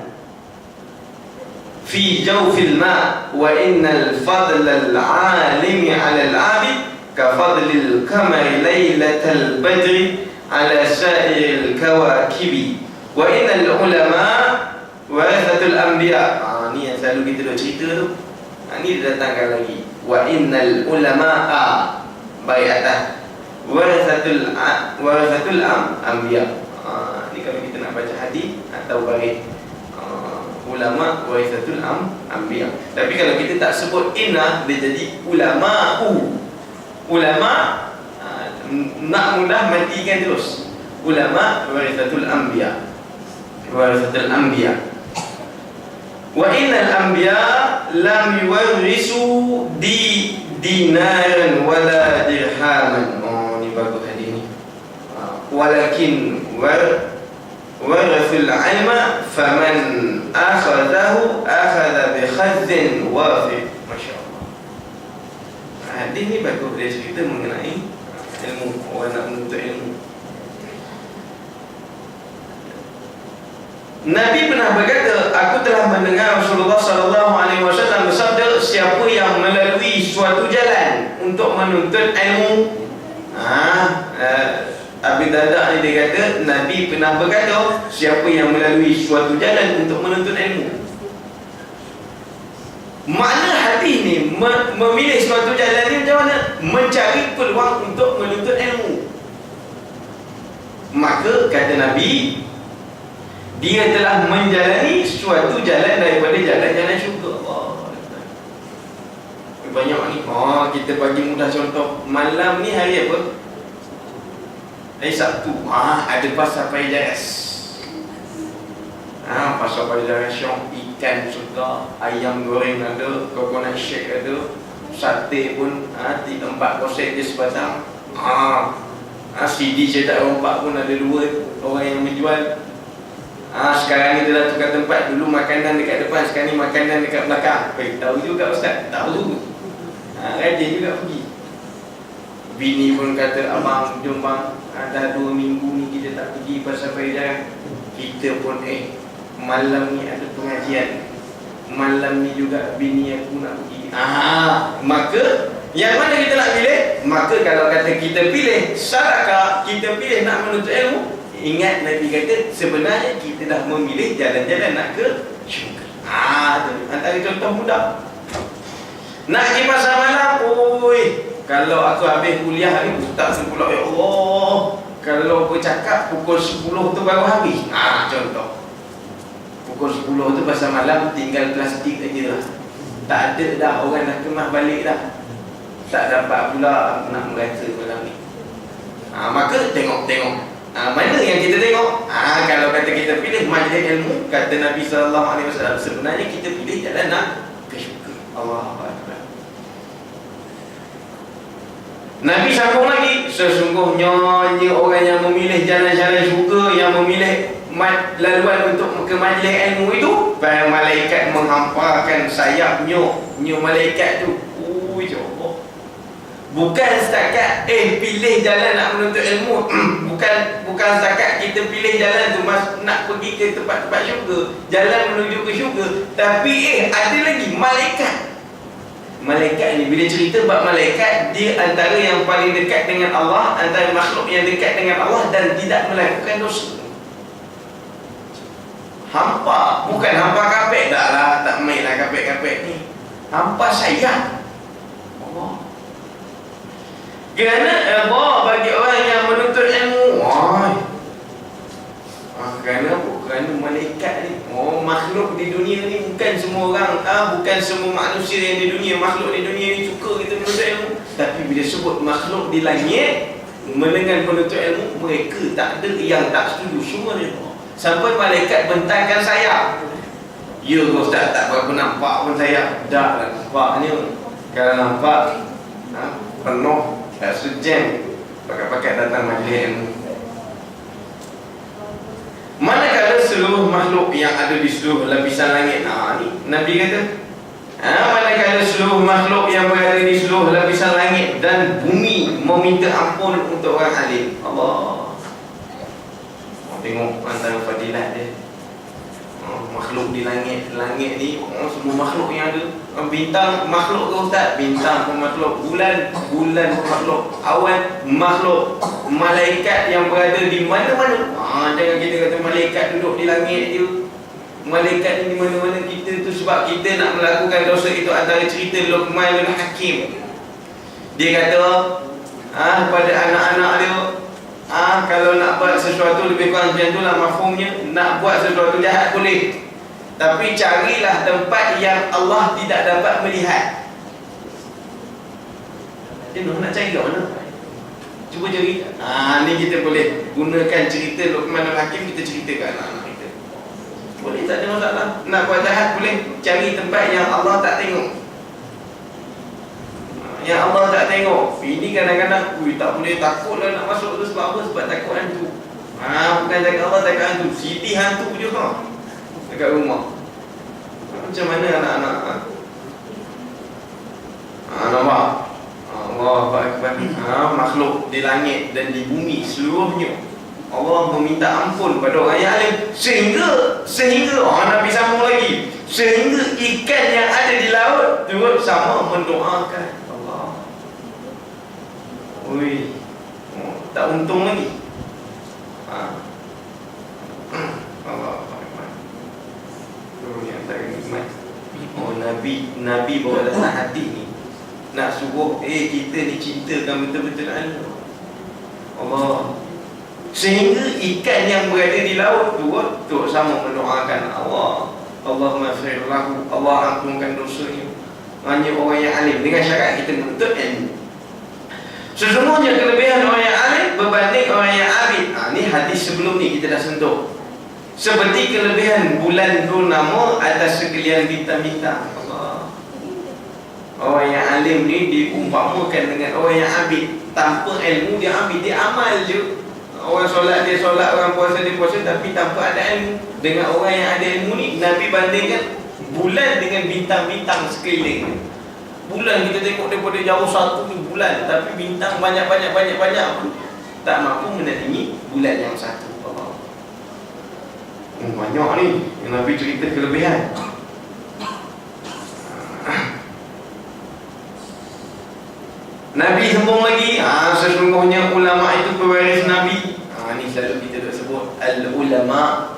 fi jawfil ma wa innal fadlal alimi 'ala al-'abid ka fadlil qamari lailatal badri 'ala sa'iril kawakibi wa innal ulama warathatul anbiya. Ni yang selalu kita dah cerita tu. Ni didatangkan lagi. Wa innal ulama'a baik atas warathatul anbiya. Ni kalau kita nak baca hadis atau baris ulama warathatul anbiya. Tapi kalau kita tak sebut inna, dia jadi ulama'u. Ulama nak mudah matikan terus. Ulama warathatul anbiya. Wa innal anbiya lam yuwarrisu dinaran wala dirhaman. Ni bagus hadis ni. Walakin warathul ilma faman akhadahu akhadha bi khadhin wafiq. Masya-Allah. Hadis ni bagus, dia cerita mengenai ilmu, orang nak menuntut ilmu. Nabi pernah berkata, aku telah mendengar Rasulullah sallallahu alaihi wasallam bersabda, siapa yang melalui suatu jalan untuk menuntut ilmu. Abi Darda ni dia kata, Nabi pernah berkata, siapa yang melalui suatu jalan untuk menuntut ilmu. Makna hadis ni memilih suatu jalan ni macam mana? Mencari peluang untuk menuntut ilmu. Maka kata Nabi, dia telah menjalani suatu jalan daripada jalan-jalan syurga. Banyak ni. Kita bagi mudah contoh. Malam ni hari apa? Hari Sabtu. Ada pasar Paijaras. Pasar Paijaras syok, ikan suka, ayam goreng ada, coconut shake ada, sate pun di tempat kosek dia sebatang. CD cetak rompak pun ada 2 orang yang menjual. Sekarang ni dia dah tukar tempat. Dulu makanan dekat depan, sekarang ni makanan dekat belakang. Tahu juga Ustaz? Tahu. Rajin juga pergi. Bini pun kata, abang jom bang, dah 2 minggu ni kita tak pergi pasar Paijaras. Kita pun malam ni ada pengajian, malam ni juga bini aku nak pergi. Maka yang mana kita nak pilih? Maka kalau kata kita pilih sedekah, kita pilih nak menuntut ilmu, ingat Nabi kata sebenarnya kita dah memilih jalan-jalan nak ke syurga. Tu antara contoh mudah. Nak pergi pasar malam, kalau aku habis kuliah ni ustaz pula, ya Allah, kalau bercakap pukul 10 tu baru habis. Contoh. Pukul 10 tu pasar malam tinggal plastik aja lah. Tak ada dah, orang dah kemas balik dah. Tak dapat pula nak merasa malam ni. Maka tengok. Mana yang kita tengok? Kalau kata kita pilih majlis ilmu, kata Nabi SAW, sebenarnya kita pilih jalan nak ke syurga. Allahu Akbar. Nabi sambung lagi, sesungguhnya orang yang memilih jalan-jalan syurga, yang memilih laluan untuk ke majlis ilmu itu, para malaikat menghamparkan sayapnya malaikat tu. Allah. Bukan setakat pilih jalan nak menuntut ilmu. bukan setakat kita pilih jalan tu nak pergi ke tempat-tempat syurga, jalan menuju ke syurga, tapi ada lagi malaikat. Malaikat ni, bila cerita bab malaikat, dia antara yang paling dekat dengan Allah, antara makhluk yang dekat dengan Allah dan tidak melakukan dosa. Hampa, bukan hampa kapek dah lah, tak main lah kapek-kapek ni. Hampa sayang Allah. Kerana bagi orang yang menuntut ilmu, kerana apa? Kerana malaikat ni, makhluk di dunia ni, bukan semua orang, bukan semua manusia yang di dunia, makhluk di dunia ni suka kita menuntut ilmu. Tapi bila sebut makhluk di langit mendengar menuntut ilmu, mereka tak ada yang tak setuju, semua ni. Sampai malaikat bentangkan sayap. Ya Ustaz, tak berapa nampak pun sayap. Dah lah nampaknya. Kalau nampak penuh, tak sejam pakat-pakat datang majlis ilmu. Manakala seluruh makhluk yang ada di seluruh lapisan langit, ni Nabi kata, manakala seluruh makhluk yang berada di seluruh lapisan langit dan bumi meminta ampun untuk orang alim. Allah. Tengok antara fadilat dia. Makhluk di langit ni, semua makhluk yang ada. Bintang makhluk ke Ustaz? Bintang pun makhluk. Bulan pun makhluk. Awan makhluk. Malaikat yang berada di mana-mana. Jangan kita kata malaikat duduk di langit je. Malaikat ni di mana-mana kita tu, sebab kita nak melakukan dosa. Itu antara cerita Luqman bin Hakim. Dia kata pada anak-anak dia, kalau nak buat sesuatu, lebih kurang macam tu lah mafhumnya, nak buat sesuatu jahat boleh, tapi carilah tempat yang Allah tidak dapat melihat. Nak cari kat mana? Cuba cari. Ni kita boleh gunakan cerita Luqman Al-Hakim, kita cerita kat anak-anak kita. Boleh, tak ada masalah. Nak buat jahat boleh, cari tempat yang Allah tak tengok. Yang Allah tak tengok. Ini kadang-kadang tak boleh, takut lah nak masuk tu. Sebab apa? Sebab takut hantu. Bukan cakap Allah, takut hantu. Siti hantu je dekat rumah. Macam mana anak-anak? Nampak? Allah Akbar. Makhluk di langit dan di bumi seluruhnya, Allah meminta ampun pada orang yang alim. Sehingga Nabi sambung lagi, sehingga ikan yang ada di laut turut sama mendoakan. Tak untung lagi. Allah Akbar. Yang tak nikmat. Nabi bawa datang hati ni. nak suruh kita ni cintakan betul-betul ilmu. Allah. Sehingga ikan yang berada di laut tu Tok sama mendoakan Allah, Allahumma ighfir lahu, Allah ampunkan dosanya. Hanya orang yang alim, dengan syarat kita menuntut ilmu. Sesungguhnya kelebihan orang yang alim berbanding orang yang abid. Ni hadis sebelum ni kita dah sentuh. Seperti kelebihan bulan purnama atas sekalian bintang-bintang. Allah. Orang yang alim ni diumpamakan dengan orang yang abid. Tanpa ilmu dia ambil, dia amal je. Orang solat dia solat, orang puasa dia puasa, tapi tanpa ada ilmu. Dengan orang yang ada ilmu ni, Nabi bandingkan bulan dengan bintang-bintang sekeliling. Bulan kita tengok daripada jauh satu ni bulan, tapi bintang banyak-banyak pun tak mampu menandingi bulan yang satu. Banyak ni yang Nabi cerita kelebihan. Nabi sambung lagi, sesungguhnya ulama itu pewaris Nabi. Ni selalu kita dah sebut al-ulama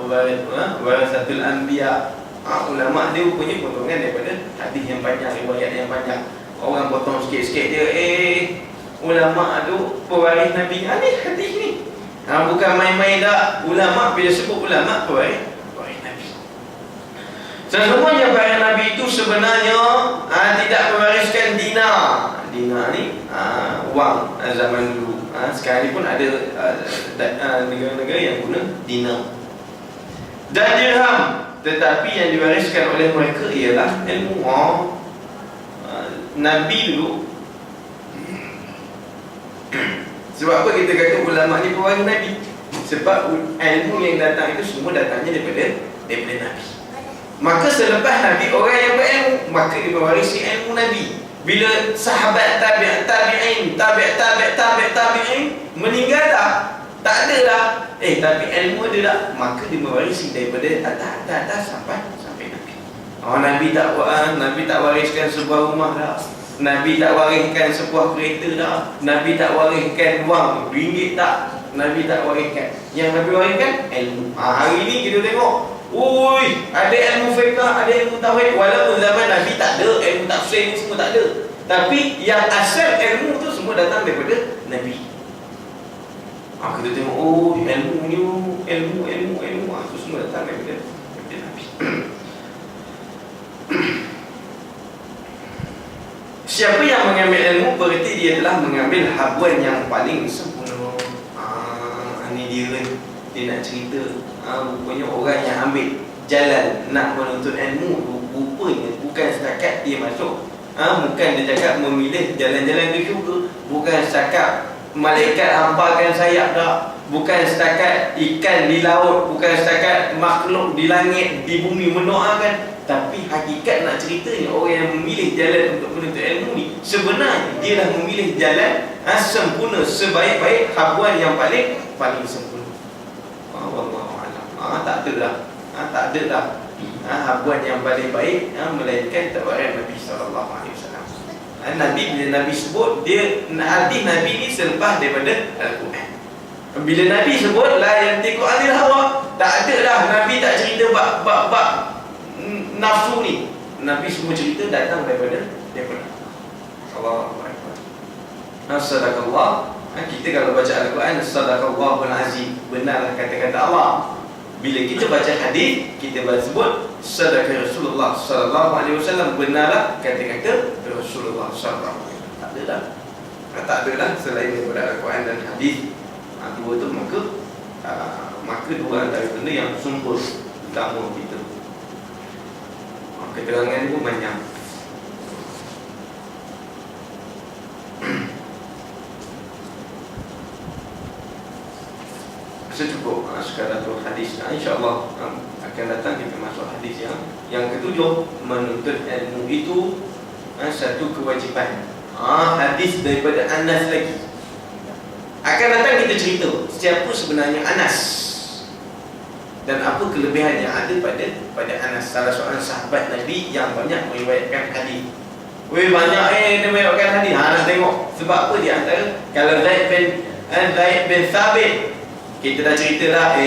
warasatul anbiya. Ulama dia rupanya potongan daripada hadis yang panjang, riwayat yang panjang. Orang potong sikit-sikit dia, ulama tu pewaris Nabi. Ni hadis ni. Bukan main-main dah. Ulama, bila sebut ulama pewaris Nabi. Sesungguhnya para Nabi itu sebenarnya tidak mewariskan dinar. Dinar ni wang zaman dulu. Sekarang ni pun ada negara-negara yang guna dinar dan dirham. Tetapi yang diwariskan oleh mereka ialah ilmu. Nabi dulu. Sebab apa kita kata ulama ni pewaris Nabi? Sebab ilmu yang datang itu semua datangnya daripada Nabi. Maka selepas Nabi, orang yang berilmu, maka dia mewarisi ilmu Nabi. Bila sahabat tabi'in meninggal dah, tak ada dah, tapi ilmu ada dah, maka dia mewarisi daripada atas sampai Nabi. Nabi tak wariskan sebuah rumah dah, Nabi tak wariskan sebuah kereta dah, Nabi tak wariskan wang ringgit tak, Nabi tak wariskan. Yang Nabi wariskan ilmu. Hari ni kita tengok, ada ilmu fiqh, ada ilmu tauhid. Walaupun zaman Nabi tak ada, ilmu tafsir ni semua tak ada, tapi yang asal ilmu tu semua datang daripada Nabi. Kita tengok, ilmu tu semua datang daripada Nabi. Siapa yang mengambil ilmu, berarti dia telah mengambil habuan yang paling sempurna. Ini dia nak cerita. Rupanya orang yang ambil jalan nak menuntut ilmu, rupanya bukan setakat dia masuk, bukan dia cakap memilih jalan-jalan ke syurga, bukan setakat malaikat hampakan sayap dah, bukan setakat ikan di laut, bukan setakat makhluk di langit, di bumi mendoakan. Tapi hakikat nak ceritanya, orang yang memilih jalan untuk menuntut ilmu ni, sebenarnya dia dah memilih jalan sempurna, sebaik-baik habuan yang paling sempurna. Tak ada dah habuan yang paling baik melainkan tawaran Nabi SAW. Nabi, bila Nabi sebut, dia hadis Nabi ni selepas daripada Al-Quran. Bila Nabi sebut la yantiqu anil hawa, tak ada dah Nabi tak cerita bab nafsu ni. Nabi semua cerita datang daripada Allahu Akbar. Sadaqallah. Kita kalau baca Al-Quran, sadaqallahul azim, benarlah kata-kata Allah. Bila kita baca hadis, kita sebut sadaqah Rasulullah sallallahu alaihi wasallam, benarlah kata-kata Rasulullah sallallahu alaihi wasallam. Tak ada dah selain daripada Al-Quran dan hadis. Dua tu maka dua antara benda yang sumber utama kita. Keterangan pun banyak. Cukup sekadar tu hadis. InsyaAllah akan datang kita masuk hadis yang ketujuh. Menuntut ilmu itu satu kewajipan. Hadis daripada Anas lagi. Akan datang kita cerita siapa sebenarnya Anas dan apa kelebihan yang ada pada Anas, salah seorang sahabat Nabi yang banyak meriwayatkan hadis. Banyak dia meriwayatkan hadis. Nak tengok sebab apa dia antara. Kalau Zaid bin Thabit, kita dah cerita dah,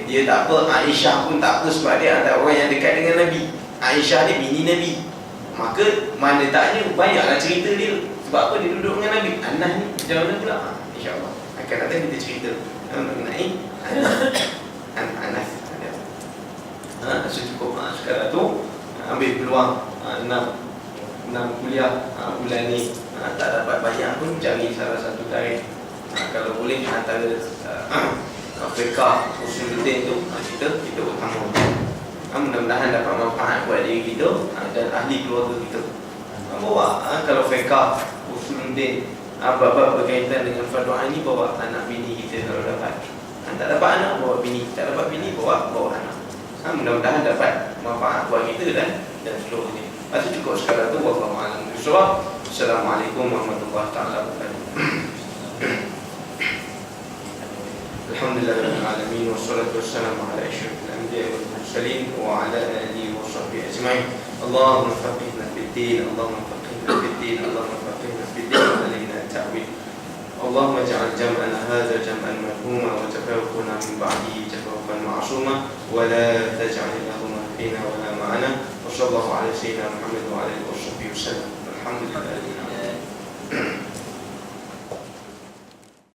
dia tak apa. Aisyah pun tak apa sebab dia antara orang yang dekat dengan Nabi. Aisyah ni bini Nabi. Maka mana taknya banyaklah cerita dia. Sebab apa dia duduk dengan Nabi? Anas ni macam mana pula? InsyaAllah akan datang kita cerita mengenai Anas. Cukup sekarang tu ambil peluang 6 kuliah bulan ni, tak dapat banyak pun cari salah satu tarikh, kalau boleh antara fiqah usuluddin tu kita utama. Mudah-mudahan dapat manfaat buat diri kita dan ahli keluarga kita. Bawa kalau fiqah usuluddin bab-bab berkaitan dengan fardu ain ni, bawa anak bini kita kalau dapat. Tak dapat anak, bawa bini. Tak dapat bini, bawa anak. Mudah-mudahan dapat manfaat buat kita dan seluruhnya. Itu cukup sekarang tu. Wallahu a'lam bishawab. Assalamualaikum warahmatullahi taala wabarakatuh. Alhamdulillahirabbil alamin wassalatu wassalamu ala asyrafil anbiya'i wal mursalin wa ala alihi wa sahbihi ajma'in. Allahumma faqihna fid din, Allahumma faqihna fid din, Allahumma faqihna fid din wa alaina ta'wil. اللهم اجعل جمعنا هذا جمعا مرحوما وتفرقنا من بعده تفرقا معصوما ولا تجعل اللهم فينا ولا معنا. وصلى الله على سيدنا محمد وعلى اله وصحبه وسلم. الحمد لله.